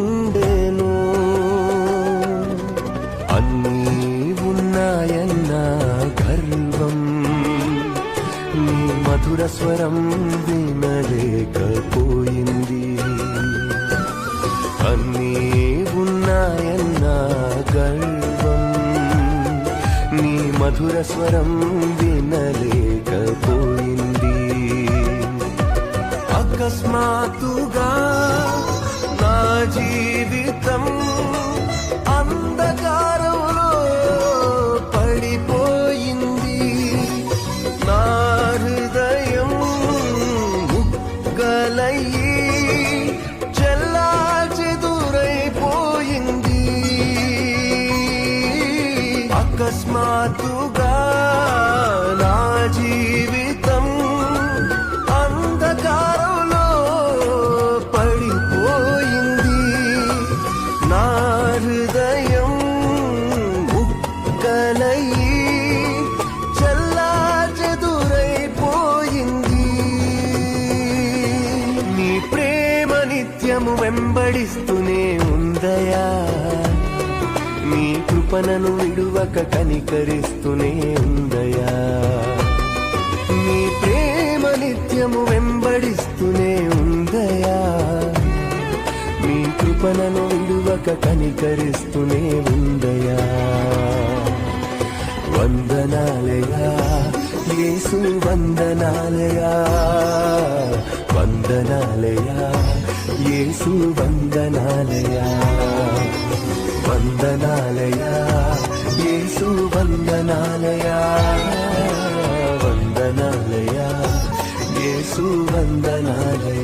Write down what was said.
ఉండెను. అన్నీ ఉన్నాయన్న గర్వం నీ మధుర స్వరం వినలేకపోయింది. అన్నీ ఉన్నాయన్న గర్వం నీ మధుర స్వరం వినలేకపోయింది. అకస్మాత్తుగా నా జీవితం అంధకారంలో పడిపోయింది. నా హృదయం ముక్కలయ్యి చెల్లాచెదురైపోయింది. అకస్మాత్తుగా నా జీవితం అంధకారంలో పడిపోయింది. నా హృదయం ముక్కలయ్యి చెల్లాచెదురైపోయింది. నీ ప్రేమ నిత్యము వెంబడిస్తూనే ఉందయా. నీ కృపణను విడువక కనికరిస్తూనే ఉందయా. నీ ప్రేమ నిత్యము వెంబడిస్తూనే ఉందయా. నీ కృపణను విడువక కనికరిస్తూనే ఉందయా. వందనాలయా యేసు వందనాలయా. వందనాలయా యేసు వందనాలయా. వందనాలయా యేసు వందనాలయా. వందనాలయా యేసు వందనాలయా.